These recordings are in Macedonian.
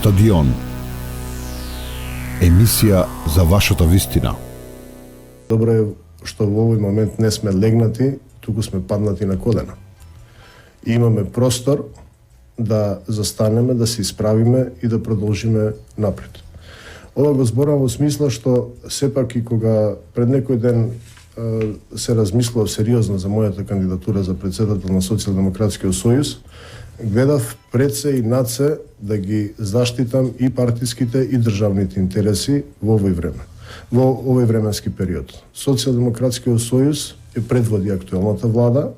Стадион. Емисија за вашата вистина. Добро е што во овој момент не сме легнати, туку сме паднати на колена. И имаме простор да застанеме, да се исправиме и да продолжиме напред. Ова го зборам во смисла што сепак и кога пред некој ден се размислував сериозно за мојата кандидатура за председател на Социјалдемократскиот сојуз, гледав пред се и над се да ги заштитам и партиските и државните интереси во овој време, во овој временски период. Социјалдемократскиот сојуз е предводи актуелната влада,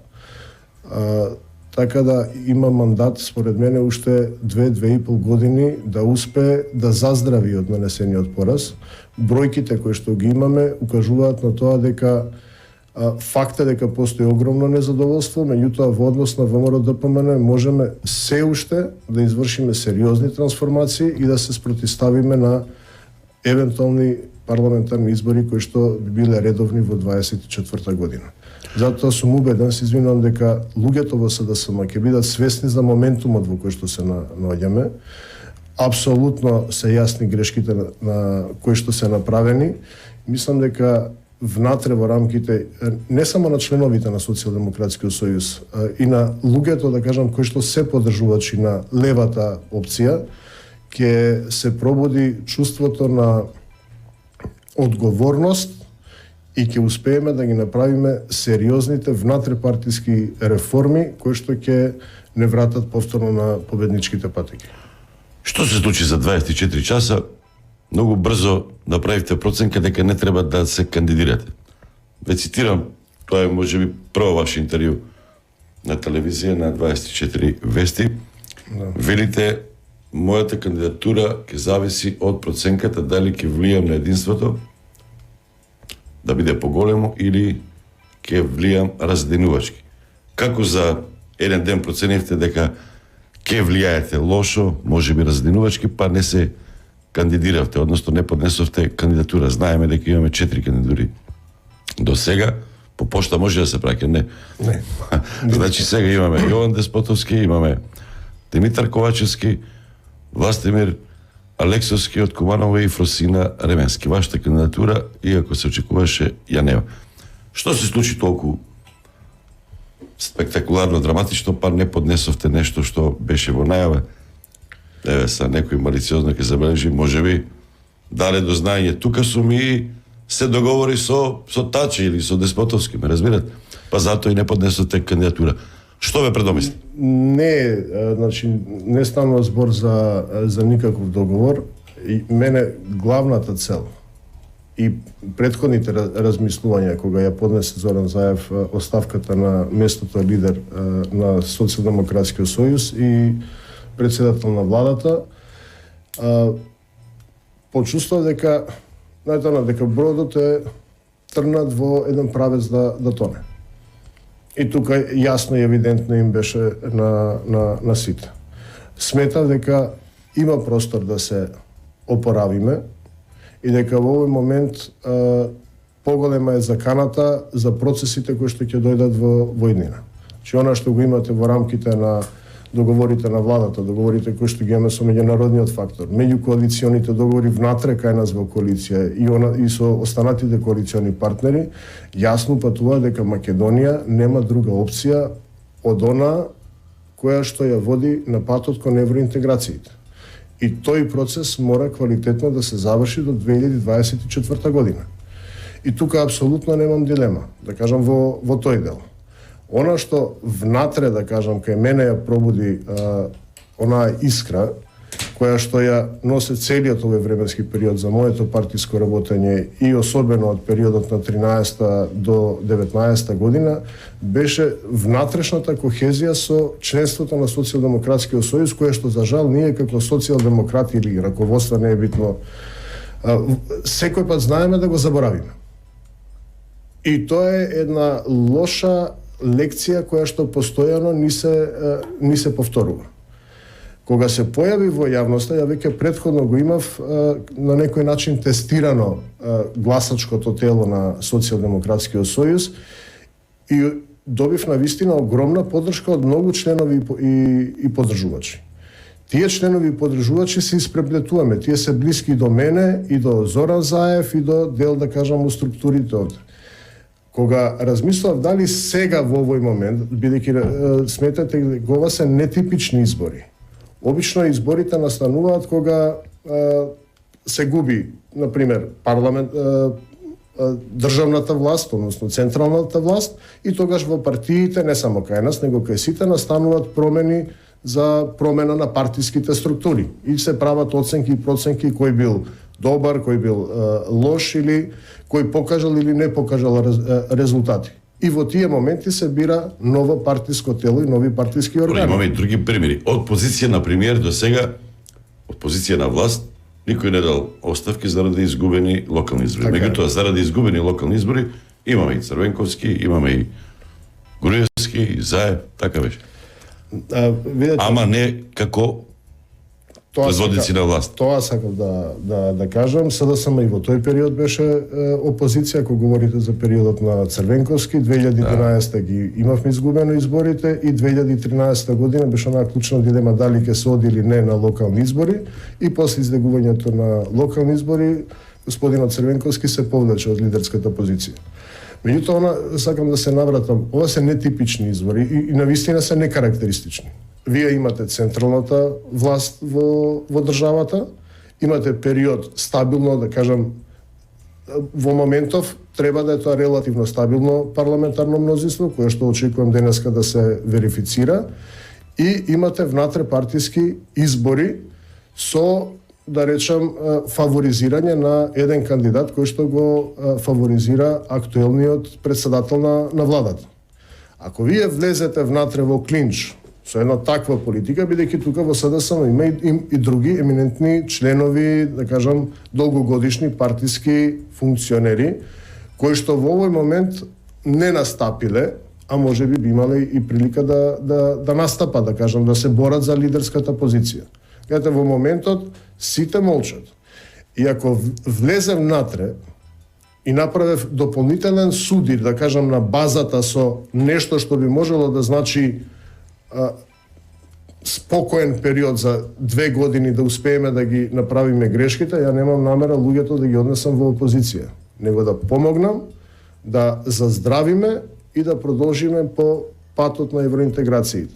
така да има мандат, според мене, уште 2-2,5 години да успее да заздрави од нанесениот пораз. Бројките кои што ги имаме укажуваат на тоа дека факт е дека постои огромно незадоволство, меѓутоа во однос на ВМРО ДПМН можеме се уште да извршиме сериозни трансформации и да се спротивставиме на евентуални парламентарни избори кои што би биле редовни во 24-та година. Затоа сум убеден, се извинувам, дека луѓето во СДСМ ќе бидат свесни за моментумот во кој што се наоѓаме. Апсолутно се јасни грешките на кои што се направени. Мислам дека внатре во рамките не само на членовите на Социјалдемократскиот сојуз, и на луѓето, да кажам, кои што се поддржувачи на левата опција, ќе се пробуди чувството на одговорност и ќе успееме да ги направиме сериозните внатрепартиски реформи кои што ќе не вратат повторно на победничките патеки. Што се случи за 24 часа? Многу брзо направивте проценка дека не треба да се кандидирате. Ве цитирам, тоа е можеби прво ваше интервју на телевизија на 24 вести. Да. Велите, мојата кандидатура ќе зависи од проценката дали ќе влијам на единството да биде поголемо или ќе влијам разденувачки. Како за еден ден проценивте дека ќе влијаете лошо, можеби разденувачки, па не се кандидиравте, односно не поднесовте кандидатура. Знаеме дека имаме 4 кандидатури. До сега по пошта може да се праќа, не? Не. Значи сега имаме Јован Деспотовски, имаме Димитар Ковачевски, Властимир Алексовски од Куманово и Фросина Ременски. Вашата кандидатура, иако се очекуваше, ја нема. Што се случи толку спектакуларно, драматично, па не поднесовте нешто што беше во најава? Еве са некој малициозно ќе забележи, можеби дале до знаење. Тука сум и се договори со Тачи или со Деспотовски, ме разбират? Па затоа и не поднесовте кандидатура. Што ве предомисли? Не, значи не станува збор за никаков договор. И мене главната цел и претходните размислувања кога ја поднесе Зоран Заев оставката на местото лидер на Социјалдемократскиот сојуз и председател на владата, почувствував дека дека бродот е трнат во еден правец да тоне. И тука јасно и евидентно им беше на сите. Сметав дека има простор да се опоравиме и дека во овој момент поголема е заканата за процесите кои што ќе дојдат во иднина. Че она што го имате во рамките на договорите на владата, договорите кои што ги имаме со меѓународниот фактор, меѓукоалиционите договори внатре кај нас во коалиција и со останатите коалициони партнери, јасно патува дека Македонија нема друга опција од она која што ја води на патот кон евроинтеграциите. И тој процес мора квалитетно да се заврши до 2024 година. И тука апсолутно немам дилема, да кажам во тој дел. Она што внатре, да кажам, кај мене ја пробуди онаа искра, која што ја носи целиот овој временски период за моето партиско работење и особено од периодот на 13 до 19 година, беше внатрешната кохезија со членството на Социјалдемократскиот сојуз, која што за жал ние како социјалдемократи или раководство не е битно, секој пат знаеме да го заборавиме. И тоа е една лоша лекција која што постојано ни се повторува. Кога се појави во јавноста, ја веќе претходно го имав на некој начин тестирано гласачкото тело на Социјалдемократскиот сојуз и добив на вистина огромна поддршка од многу членови и поддржувачи. Тие членови и подржувачи се испреплетуваме. Тие се блиски до мене и до Зоран Заев и до дел, да кажам, у структурите од. Кога размислав дали сега во овој момент, бидејќи сметате ова се нетипични избори. Обично изборите настануваат кога се губи, на пример, парламент, државната власт, односно централната власт, и тогаш во партиите, не само кај нас, него кај сите, настануваат промени за промена на партиските структури. И се прават оценки и проценки кој бил добар, кој бил лош или кој покажал или не покажал резултати. И во тие моменти се бира ново партиско тело и нови партиски органи. Имаме и други примери. Од позиција на премиер до сега, од позиција на власт, никој не дал оставки заради изгубени локални избори. Меѓутоа, заради изгубени локални избори, имаме и Црвенковски, имаме и Груевски, и Заев, така беше. Видете, Ама не како предводници на власт. Тоа сакав да кажам. СДСМ и во тој период беше опозиција, ако говорите за периодот на Црвенковски. 2011 ги имавме изгубено изборите и 2013 година беше онаа клучна дилема дали ќе се оди или не на локални избори, и после излегувањето на локални избори господинот Црвенковски се повлече од лидерската позиција. Меѓутоа, сакам да се навратам, ова се нетипични избори и навистина се некарактеристични. Вие имате централната власт во државата, имате период стабилно, да кажам, во моментов треба да е тоа релативно стабилно парламентарно мнозинство, кое што очекувам денеска да се верифицира, и имате внатре-партиски избори со, да речам, фаворизирање на еден кандидат кој што го фаворизира актуелниот председател на владата. Ако вие влезете внатре во клинч со една таква политика, бидејќи тука во СДСМ има и други еминентни членови, да кажам, долгогодишни партиски функционери, кои што во овој момент не настапиле, а може би имале и прилика да настапат, да кажам, да се борат за лидерската позиција. Кајте во моментот сите молчат. И ако влезем внатре и направев дополнителен судир, да кажам, на базата со нешто што би можело да значи спокоен период за 2 години да успееме да ги направиме грешките, ја немам намера луѓето да ги однесам во опозиција, него да помогнам да заздравиме и да продолжиме по патот на евроинтеграциите.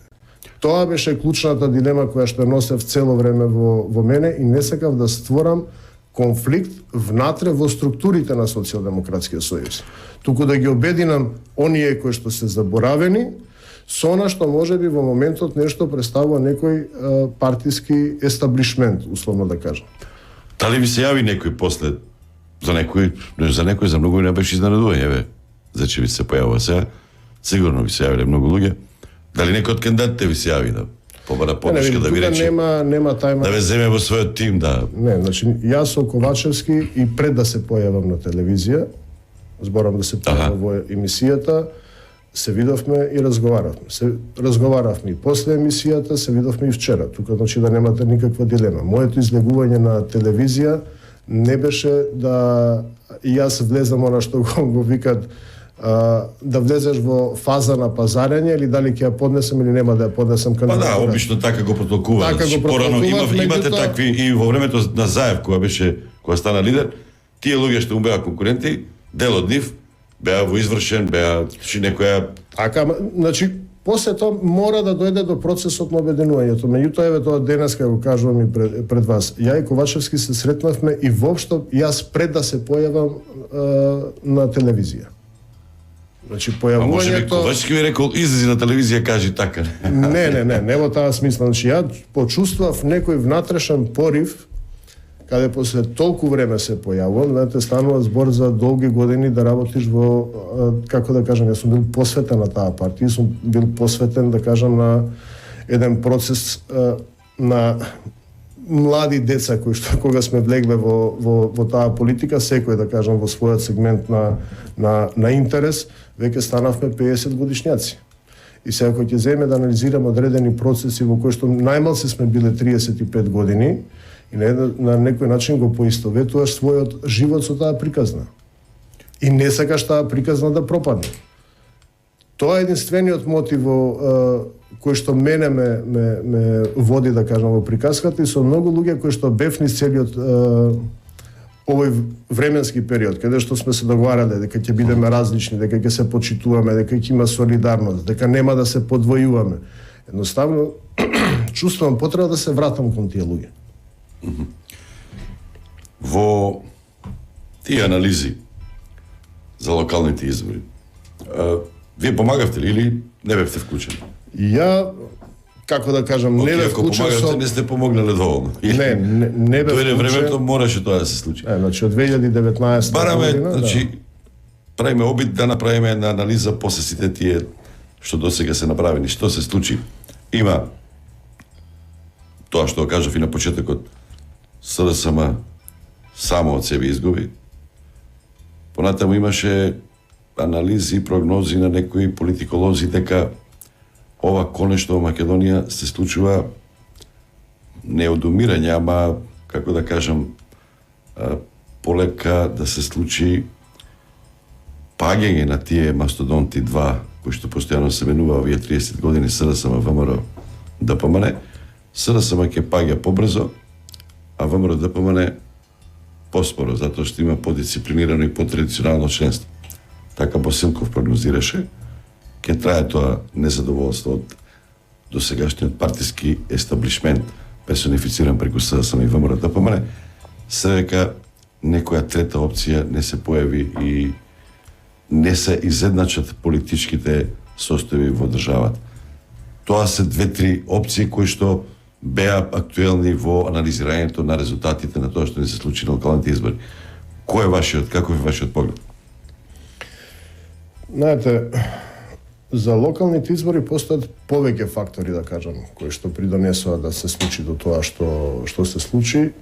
Тоа беше клучната дилема која што носев цело време во мене и не сакав да створам конфликт внатре во структурите на Социјалдемократскиот сојуз. Туку да ги обединам оние кои што се заборавени со она што може би во моментот нешто представува некој партиски естаблишмент, условно да кажам. Дали ви се јави некој после, за некој, за многу не беше изненадување, бе, заче ви се појавува сега, сигурно ви се јавиле многу луѓе. Дали некој од кандидатите ви се јави да побара поддршка, да ви рече, нема тајма, да ве земе во својот тим, да... Не, значи, јас со Ковачевски и пред да се појавам на телевизија, зборам да се појавам во емисијата, се видовме и разговаравме. Разговаравме и после емисијата, се видовме и вчера. Тука значи да немате никаква дилема. Моето излегување на телевизија не беше да јас влезам она што го викат да влезеш во фаза на пазарење или дали ќе ја поднесем или нема да ја поднесем кандидатура. Па да, обично така го протолкуваат. Така го Порано протолкуваат, имате такви и во времето на Заев кога стана лидер, тие луѓе што му беа конкуренти, дел од нив беа во извршен, беа некоја... Така, значи, после тоа мора да дојде до процесот на обединувањето. Меѓутоа, еве тоа денес го кажувам и пред вас. Ја и Ковачевски се сретнавме и воопшто јас пред да се појавам на телевизија. Значи, појавувањето... А може би Ковачевски ви рекол, излези на телевизија, кажи така. Не во таа смисла. Значи, ја почувствував некој внатрешен порив, каде после толку време се појавувам, знаете, станува збор за долги години да работиш во, како да кажам, јас сум бил посветен на таа партија, сум бил посветен, да кажам, на еден процес на млади деца кои што кога сме влегле во таа политика, секој, да кажам, во својот сегмент на интерес, веќе станавме 50 годишњаци. И сега кога ќе земе да анализираме одредени процеси во кои што најмалку сме биле 35 години, и на некој начин го поистоветуваш својот живот со таа приказна. И не сакаш таа приказна да пропадне. Тоа е единствениот мотив кој што мене ме води, да кажам, во приказката, и со многу луѓе кои што бев низ целиот овој временски период, каде што сме се договарале дека ќе бидеме различни, дека ќе се почитуваме, дека ќе има солидарност, дека нема да се подвојуваме. Едноставно, чувствувам потреба да се вратам кон тие луѓе. Во тие анализи за локалните избори, вие помагавте ли или не бевте вклучени? Ја, како да кажам, не бев Ако вклучен помагавте, со... не сте помогнале доволно. Не бев Дојде времето, вклучен. мораше тоа да се случи. Значи, од 2019 Бараме, година, значи, правиме обид да направиме една анализа после сите тие што досега се направени, што се случи. Има тоа што кажав и на почетокот, СДСМ само од себе изгуби. Понатаму имаше анализи и прогнози на некои политиколози дека ова конечно во Македонија се случува не од умирање, ама, како да кажам, полека да се случи паѓање на тие мастодонти 2, кои што постојано се менува овие 30 години СДСМ, ВМРО, ДПМН. СДСМ ќе паѓа побрзо, а ВМРО, ДПМН поспоро, затоа што има подисциплинирано и потрадиционално членство. Така Босилков прогнозираше, ќе трае тоа незадоволство од досегашниот партиски естаблишмент, персонифициран преку СДСМ и ВМРО, ДПМН, се дека некоја трета опција не се појави и не се изедначат политичките состојби во државата. Тоа се 2-3 опции кои што беа актуелни во анализирањето на резултатите на тоа што не се случи на локалните избори. Кој е вашиот, каков е вашиот поглед? Знаете, за локалните избори постојат повеќе фактори, да кажам, кои што придонесоа да се случи до тоа што се случи.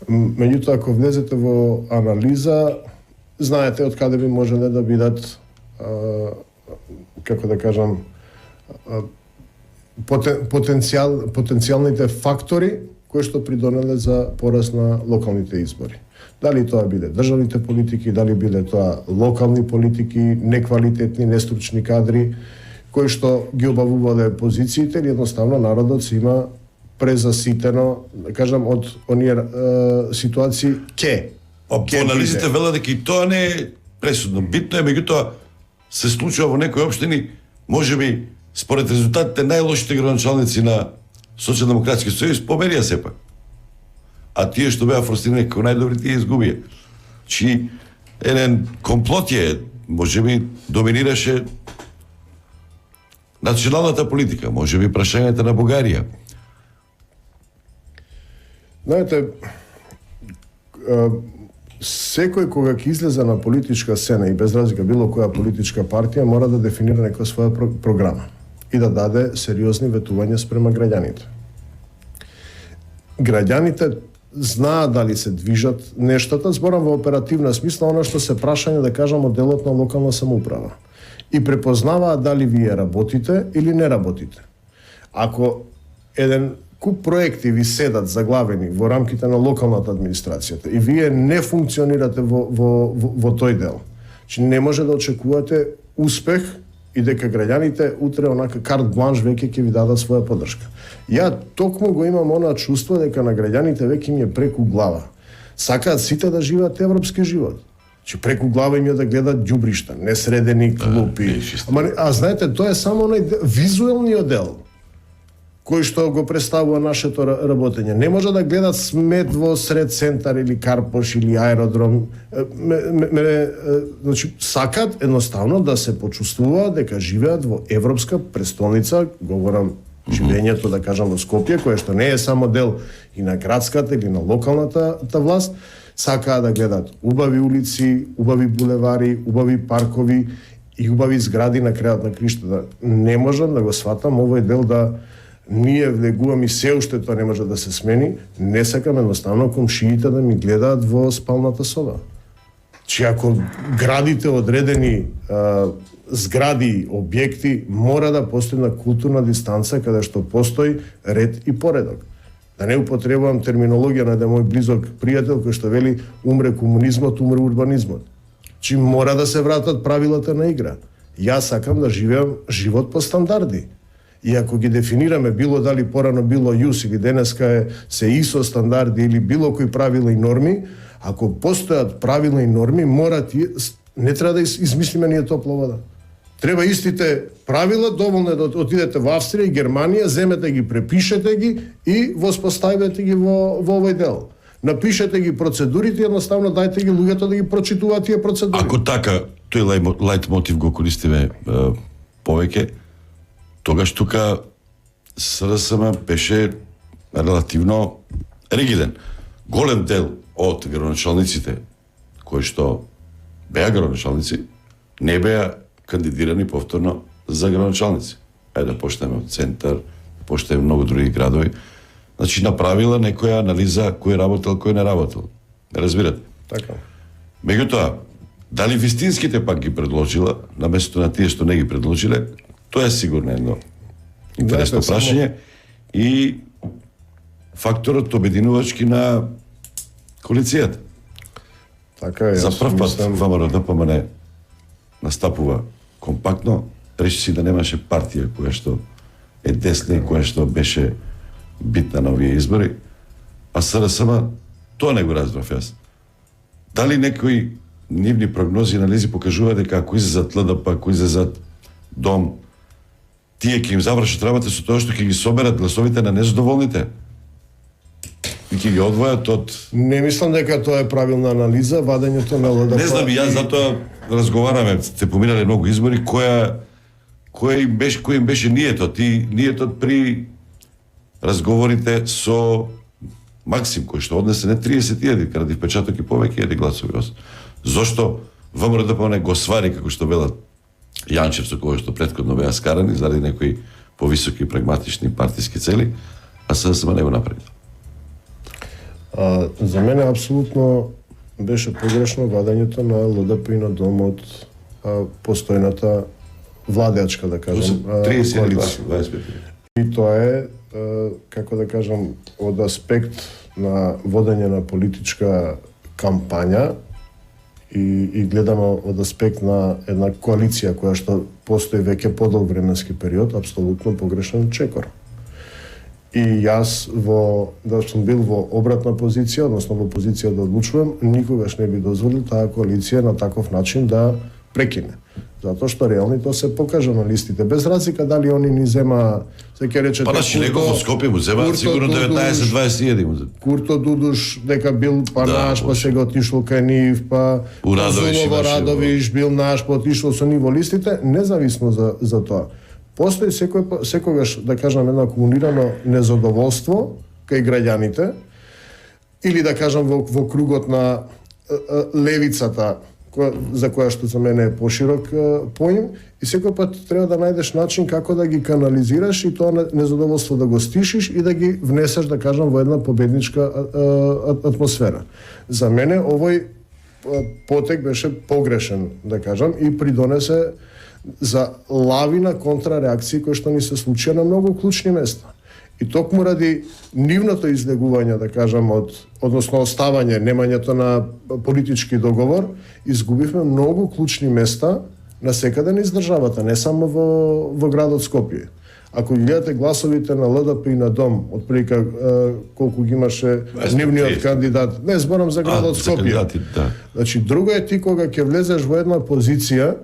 Меѓутоа, ако влезете во анализа, знаете од каде би можеле да бидат, како да кажам, потенцијалните фактори кои што придонеле за пораз на локалните избори. Дали тоа биле државните политики, дали биле тоа локални политики, неквалитетни, нестручни кадри, кои што ги обавувале позициите, или едноставно народот се има презаситено, да кажам, од оние ситуации По анализите велат дека и тоа не е пресудно. Битно е, меѓутоа се случува во некои општини, можеби според резултатите најлошите градоначалници на Социјалдемократски сојуз победија сепак. А тие што беа фрустрирани како најдобри, тие изгубија. Чи еден комплот е, можеби доминираше националната политика, можеби прашањата на Бугарија. Знаете, секој кога ќе излезе на политичка сцена и без разлика било која политичка партија мора да дефинира некоја своја програма и да даде сериозни ветувања спрема граѓаните. Граѓаните знаат дали се движат нештата, зборам во оперативна смисла, она што се прашање, да кажам, од делот на локална самоуправа. И препознаваат дали вие работите или не работите. Ако еден куп проекти ви седат заглавени во рамките на локалната администрацијата и вие не функционирате во тој дел, че не може да очекувате успех и дека граѓаните утре онака карт бланш веќе ќе ви дадат своја поддршка. Ја токму го имам она чувство дека на граѓаните веќе им е преку глава. Сакаат сите да живеат европски живот. Че преку глава им е да гледат ѓубришта, несредени клупи. А знаете, тоа е само онај визуелниот дел кој што го представува нашето работење. Не може да гледат смет во сред центар или карпош или аеродром. Значи, сакат едноставно да се почувствуваат дека живеат во европска престолница, говорам живењето, да кажам, во Скопје, кое што не е само дел и на градската или на локалната власт, сакаат да гледат убави улици, убави булевари, убави паркови и убави згради на крајот на криштата. Не можам да го сватам овој дел да ние влегуваме и се уште тоа не може да се смени, не сакам едноставно комшиите да ми гледаат во спалната соба. Че ако градите одредени згради, објекти, мора да постои на културна дистанца каде што постои ред и поредок. Да не употребувам терминологија на еден мој близок пријател кој што вели умре комунизмот, умре урбанизмот. Че мора да се вратат правилата на игра. Јас сакам да живеам живот по стандарди. И ако ги дефинираме, било дали порано било јус или денеска се ИСО стандарди или било кои правила и норми, ако постојат правила и норми, не треба да измислиме ние топла вода. Треба истите правила, доволно е да отидете во Австрија и Германија, земете ги, препишете ги и воспоставете ги во овој дел. Напишете ги процедурите, едноставно дајте ги луѓето да ги прочитуваат тие процедури. Ако така, тој лајт мотив го користиме повеќе, тогаш тука СРСМ беше релативно ригиден. Голем дел од градоначалниците кои што беа градоначалници не беа кандидирани повторно за градоначалници. Ајде да почнеме од Центар, почнеме многу други градови. Значи направила некоја анализа кој работел, кој не работел. Разбирате? Така. Меѓутоа, дали вистинските пак ги предложила, наместо на тие што не ги предложиле, тоа е сигурно едно интересно прашање и факторот обединувачки на коалицијата. Така е. За прв пат ВМРО ДПМН настапува компактно, реши си да немаше партија која што е десна и која што беше битна на овие избори, а СРСМ тоа не го разбрав јас. Дали некои нивни прогнози и анализи покажува дека ако излезат ЛДП, ако излезат Дом, тие ќе им завршат работа со тоа што ќе ги соберат гласовите на незадоволните и ќе ги одвојат од... Не мислам дека тоа е правилна анализа, вадењето на ЛДП. Не знам, јас затоа разговараме, сте поминале многу избори, кој им беше ниетот при разговорите со Максим, кој што однесе не 30.000, кради впечаток и повеќе гласови. Зошто ВМРО ДПМН го свари, како што велат Јанчев, со кој што претходно беа скарани, заради некои повисоки прагматични партиски цели, а СДСМ не го направи. За мене апсолутно беше погрешно вадењето на ЛДП и на Дом од постојната владеачка, да кажам, 30 гласа, 25. И тоа е, како да кажам, од аспект на водење на политичка кампања и гледано од аспект на една коалиција која што постои веќе подолг временски период, апсолутно погрешен чекор. И јас да сум бил во обратна позиција, односно во позиција да одлучувам, никогаш не би дозволил таа коалиција на таков начин да прекине. Затоа што реално тоа се покажа на листите. Без разлика дали они ни зема, се ќе речете... Па наши некој во Скопје му зема сигурно 19-21. Курто Дудуш дека бил наш, па сега отишол кај нив, па Зулово Радовиш бил наш, па отишол со нив во листите, независно за тоа. Постои секогаш, да кажам, едно акумулирано незадоволство кај граѓаните, или да кажам во кругот на левицата, за која што за мене е поширок поим, и секој пат треба да најдеш начин како да ги канализираш и тоа незадоволство да го стишиш и да ги внесеш, да кажам, во една победничка атмосфера. За мене овој потек беше погрешен, да кажам, и придонесе за лавина контрареакции кои што ни се случија на многу клучни места. И токму ради нивното излегување, да кажам, односно оставање, немањето на политички договор, изгубивме многу клучни места насекаде низ државата, не само во градот Скопје. Ако ги гледате гласовите на ЛДП и на Дом, отприлика колку ги имаше нивниот кандидат, не зборам за градот Скопје. Да. Значи, друго е ти кога ќе влезеш во една позиција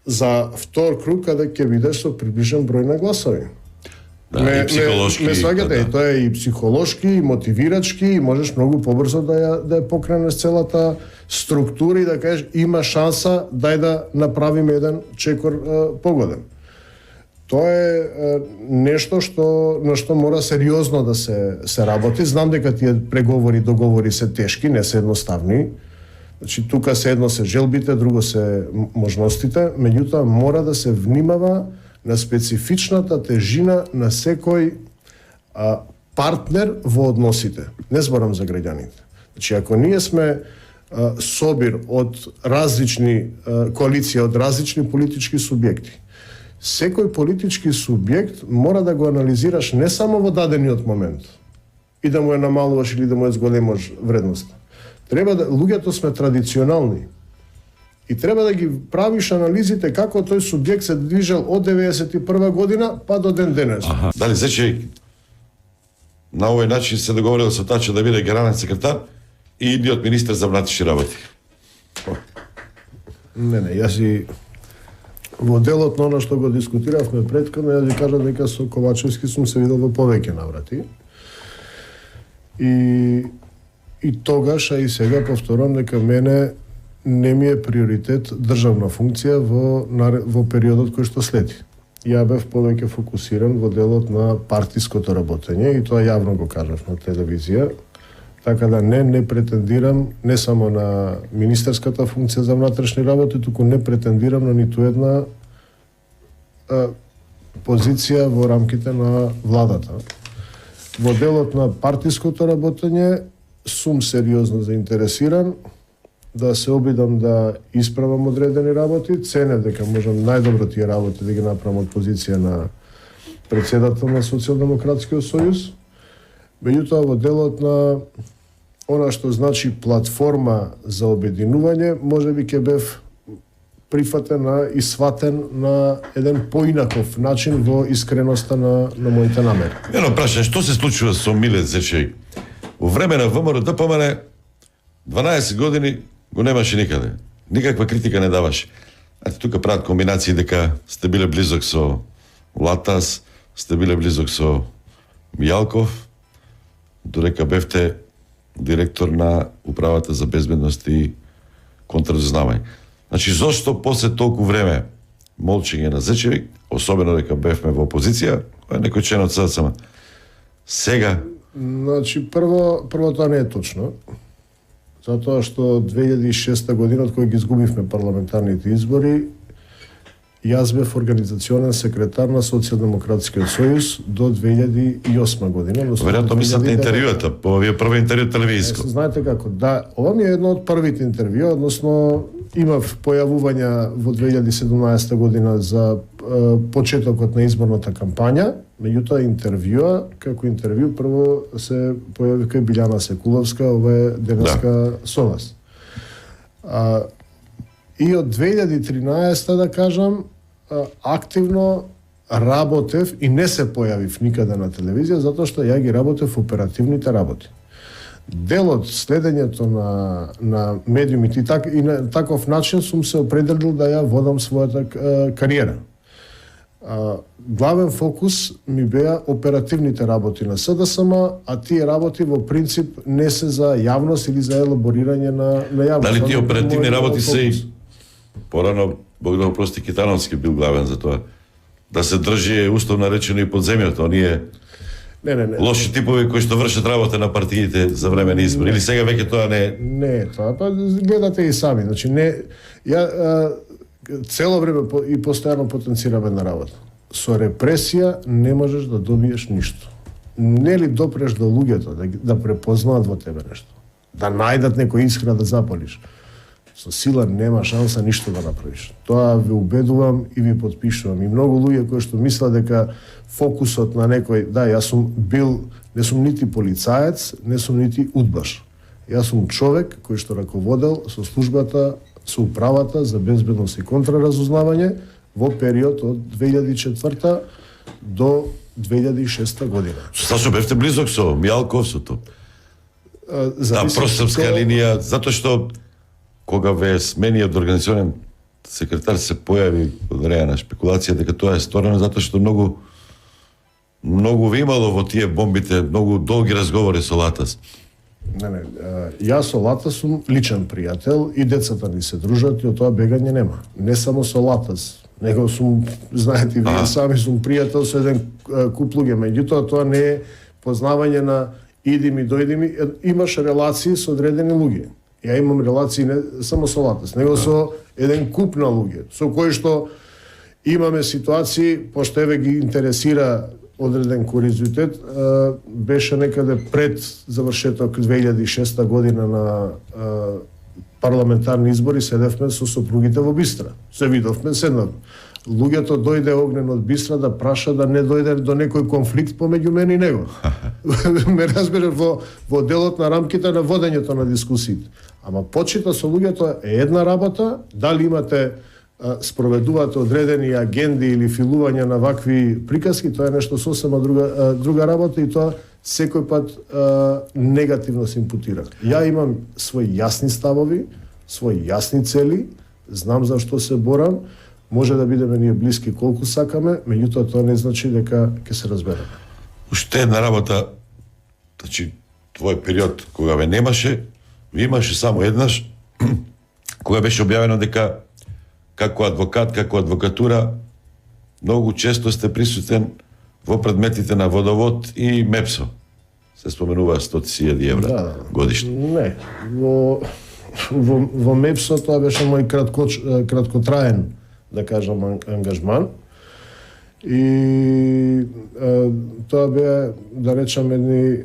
за втор круг, каде ќе бидеш со приближен број на гласови. Да, и психолошки. Ме сваѓате, и тоа е и психолошки, и мотивирачки, и можеш многу побрзо да ја покренеш целата структура и да кажеш има шанса, дај да направиме еден чекор погоден. Тоа е нешто на што мора сериозно да се работи. Знам дека тие преговори, договори се тешки, не се едноставни. Значи, тука се едно се желбите, друго се можностите, меѓутоа мора да се внимава на специфичната тежина на секој партнер во односите. Не зборам за граѓаните. Значи, ако ние сме собир од различни коалиција, од различни политички субјекти, секој политички субјект мора да го анализираш не само во дадениот момент и да му ја намалуваш или да му ја зголемаш вредноста. Треба да луѓето сме традиционални. И треба да ги правиш анализите како тој субјект се движел од 91 година па до ден денес. Аха. Дали Зечевик на овој начин се договорил со Тачо да биде генерален секретар и идниот министер за внатрешни работи? Не, јас и во делот на оно што го дискутиравме претходно, јас ви кажам дека со Ковачевски сум се видел во повеќе наврати. И тогаш, а и сега повторам дека мене не ми е приоритет државна функција во периодот кој што следи. Ја бев повеќе фокусиран во делот на партиското работење и тоа јавно го кажав на телевизија. Така да не претендирам не само на министерската функција за внатрешни работи, туку не претендирам на ниту една позиција во рамките на владата. Во делот на партиското работење сум сериозно заинтересиран да се обидам да исправам одредени работи, ценев дека можам најдобро тие работи да ги направам од позиција на председател на Социјалдемократскиот сојуз. Меѓутоа во делот на она што значи платформа за обединување, можеби ќе бев прифатен и сватен на еден поинаков начин во искреноста на моите намери. Едно прашање, што се случува со Милет Зечевик? Во време на ВМРО ДПМН 12 години го немаше никаде. Никаква критика не даваше. Ати тука прават комбинации дека сте биле близок со Латас, сте биле близок со Мијалков, додека бевте директор на Управата за безбедност и контразузнавање. Значи, зошто после толку време молчење на Зечевик, особено дека бевме во опозиција, кој е некој член од СДСМ. Сега... Значи, прво тоа не е точно. Затоа што 2006 година, од кој ги изгубивме парламентарните избори, јас бев организационен секретар на Социјалдемократскиот сојуз до 2008 година. Веројатно мислите интервјуата, по овие први интервју телевизиско. Знаете како, да, ова ми е едно од првите интервјуа, односно имав појавувања во 2017 година за почетокот на изборната кампања, меѓутоа интервјуа, како интервју, прво се појави кај Билјана Секуловска, ова е денеска со нас. И од 2013 да кажам, активно работев и не се појавив никаде на телевизија, затоа што ја ги работев оперативните работи. Делот следењето на медиумите и на таков начин сум се определил да ја водам својата кариера. Главен фокус ми беа оперативните работи на СДСМ, а тие работи во принцип не се за јавност или за елаборирање на јавност. Дали тие оперативни работи се и порано, Бог да опрости, Китановски бил главен за тоа? Да се држи условно речено и под земјата, оние Не. лоши типови кои што вршат работа на партиите за време на избори, или сега веќе тоа не е? Не, тоа па гледате и сами, значи не цело време и постојано потенцираме на работа. Со репресија не можеш да добиеш ништо. Нели допреш до луѓето да препознаат во тебе нешто, да најдат некој искра да запалиш. Со сила нема шанса ништо да направиш. Тоа ве убедувам и ви потпишувам. И многу луѓе кои што мислат дека фокусот на некој, да, јас сум бил, не сум нити полицаец, не сум нити удбаш. Јас сум човек кој што раководел со службата, со управата за безбедност и контраразузнавање во период од 2004 до 2006 година. Со Сашо бевте близок со Мијалков, со тоа? Просрпска линија, затоа што кога ве смени од организационен секретар се појави одреја на шпекулација дека тоа е сторено затоа што многу ви имало во тие бомбите, многу долги разговори со Латас. Не, јас со Латас сум личен пријател и децата ни се дружат и од тоа бегање нема. Не само со Латас, него сум, знаете вие сами, сум пријател со еден куп луѓе, меѓутоа тоа не е познавање на идими дојдими, имаш релации со одредени луѓе. Ја имам релации не само со Латас, него со еден куп на луѓе, со кои што имаме ситуации, пошто еве ги интересира одреден куризитет, беше некаде пред завршеток 2006 година на парламентарни избори, седевме со сопругите во Бистра. Се видовме, седнавме. Луѓето дојде Огнен од Бистра да праша да не дојде до некој конфликт помеѓу мене и него. Ме разбере во делот на рамките на водењето на дискусиите. Ама почита со луѓето е една работа, дали имате спроведувате одредени агенди или филување на вакви приказки, тоа е нешто сосема друга работа и тоа секој пат негативно се импутира. Ја имам своји јасни ставови, своји јасни цели, знам за што се борам, може да бидеме ние блиски колку сакаме, меѓутоа тоа не значи дека ќе се разбереме. Уште една работа, значи, твој период кога ве немаше, ви имаше само еднаш, кога беше објавено дека како адвокат, како адвокатура, многу често сте присутен во предметите на водовод и МЕПСО. Се споменува 100.000 евра годишно. Не, во МЕПСО тоа беше мој краткотраен, да кажам, ангажман. И тоа беа, да речам, едни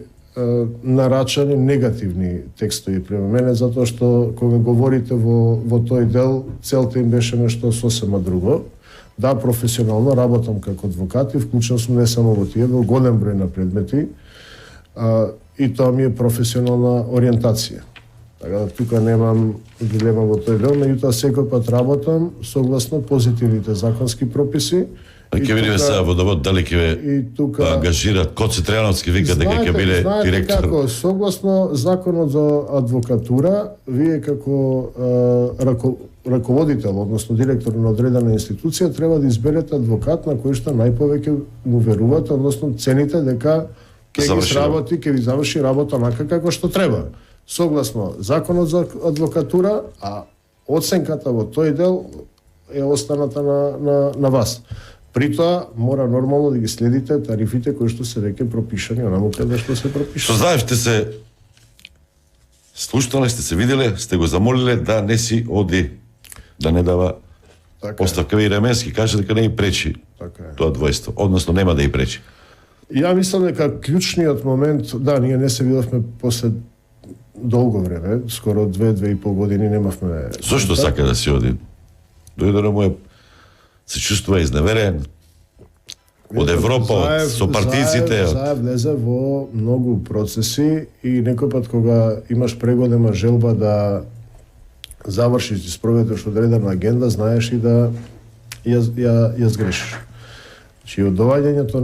нарачани негативни текстови према мене, затоа што кога говорите во тој дел, целта им беше нешто сосема друго. Да, професионално работам како адвокат и вклучен сум не само во тие, во голем број на предмети, и тоа ми е професионална ориентација. Така да тука немам дилема во тој дел, меѓутоа секој пат работам согласно позитивните законски прописи. А ќе видиме сега водовод дали ќе ве ангажираат Коце Тријановски вика дека ќе биде директор. Знаете како, согласно законот за адвокатура, вие како раководител, односно директор на одредена институција, треба да изберете адвокат на кој што најповеќе му верувате, односно цените дека ќе ги сработи, ќе ви заврши работа онака како што треба. Согласно законот за адвокатура, а оценката во тој дел е останата на вас. При тоа мора нормално да ги следите тарифите кои што се веќе пропишани, онаму каде што се пропишани. Што знаеш, сте се слушнале, сте се виделе, сте го замолиле да не си оди, да не дава оставка. И Ременски каже дека не и пречи тоа двојство, односно нема да и пречи. Ја мислам дека клучниот момент, да, ние не се видовме после долго време, скоро 2-2,5 години немавме. Зошто сака да си оди? Дојде на моја, се чувствува изневерен од Европа, со партијците. Заев влезе во многу процеси и некој пат кога имаш прегодема желба да завршиш и спроведеш одредена агенда, знаеш и да ја сгрешиш. Значи, од доаѓањето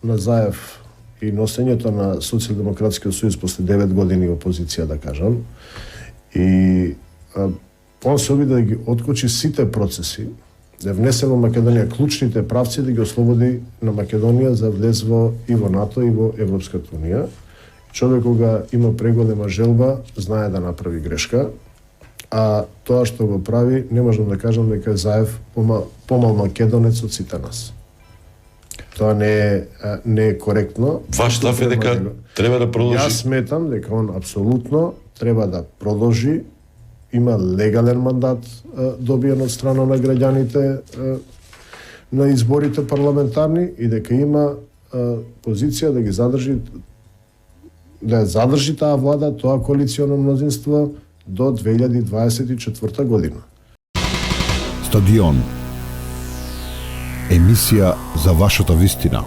на Заев и носењето на Социјалдемократскиот сојуз после 9 години опозиција, да кажам, и он се обида да ги откочи сите процеси, да внесе во Македонија клучните правци, да ги ослободи на Македонија за влез и во НАТО и во Европската унија. Човек кога има преголема желба, знае да направи грешка, а тоа што го прави, не можам да кажам дека е Заев помал македонец од сите нас. Тоа не е коректно. Ваш став е дека треба да продолжи? Јас сметам дека он апсолутно треба да продолжи. Има легален мандат добиен од страна на граѓаните на изборите парламентарни и дека има позиција да ги задржи, да ја задржи таа влада, тоа коалиционо мнозинство до 2024 година. Стадион. Емисија за вашата вистина.